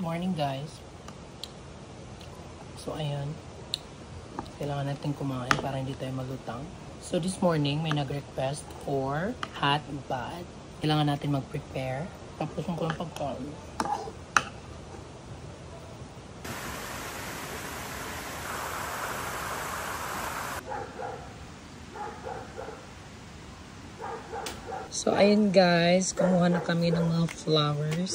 Morning guys. So ayan, kailangan natin kumain para hindi tayo malutang. So this morning may nag-request for hot bath. Kailangan natin mag-prepare. Tapos yung kulang pagkain. So ayun guys, kumuha na kami ng mga flowers.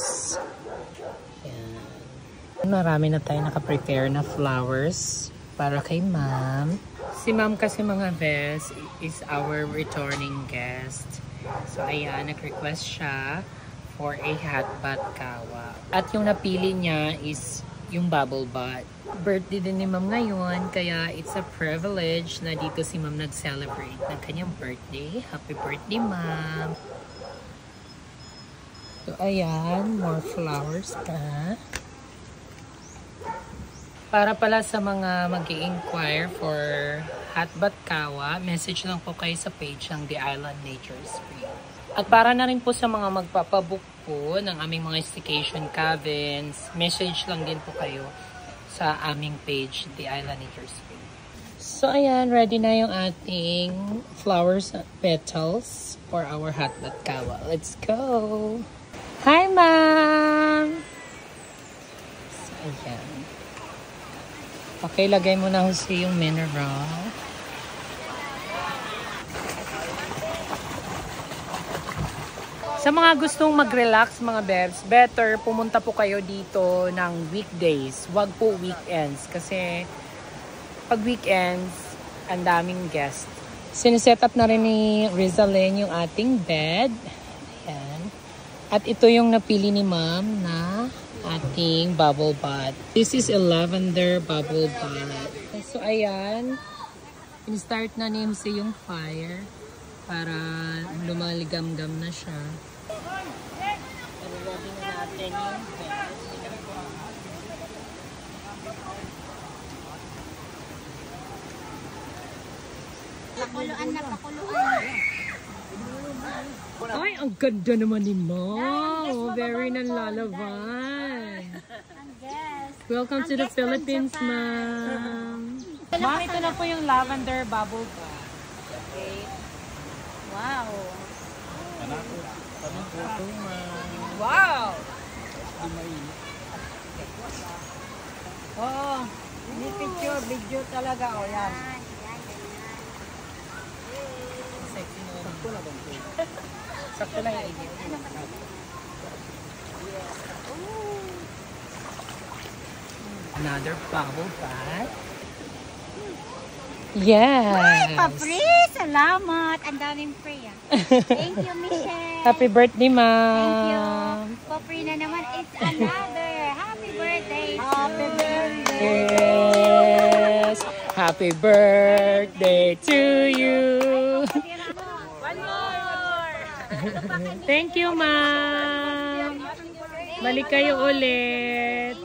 Marami na tayo naka-prepare na flowers para kay ma'am. Si ma'am kasi mga best is our returning guest. So ayan, nag-request siya for a hot bath kawa. At yung napili niya is yung bubble bath. Birthday din ni ma'am ngayon, kaya it's a privilege na dito si ma'am nag-celebrate ng kanyang birthday. Happy birthday ma'am! So ayan, more flowers pa. Para pala sa mga mag-i-inquire for hot bath kawa, message lang po kayo sa page ng The Island Nature Spring. At para na rin po sa mga magpapabook po ng aming mga staycation cabins, message lang din po kayo sa aming page, The Island Nature Spring. So ayan, ready na yung ating flowers petals for our hot bath kawa. Let's go! Hi ma'am! So ayan. Okay, lagay mo na kasi yung mineral. Sa mga gustong mag-relax mga bebs, better pumunta po kayo dito ng weekdays. Wag po weekends. Kasi pag weekends, ang daming guest. Siniset up na rin ni Rizalyn yung ating bed. Ayan. At ito yung napili ni ma'am na ating bubble bath. This is a lavender bubble bath. So ayan, in-start na ni MC yung fire para lumaligam-gam na siya. Ready na natin yung bed. Pakuluan na pakuluan. Ay, ang ganda naman ni Mom. Very nanlalaban. Welcome to the Philippines, Ma'am. Ma'am, ito na po yung lavender bubble bath. Okay. Wow. Wow! Oh, ini picture, video talaga. O, yan. Sexy naman. Sakto na ba? Sakto na yung idea. Another bubble bath. Yes! Ay, pa-free! Salamat! Ang daming free ah. Thank you, Michelle. Happy birthday, Ma'am. Thank you. Pa-free na naman. It's another. Happy birthday. Happy birthday. Yes! Happy birthday to you. One more. Thank you, Ma'am. Balik kayo ulit.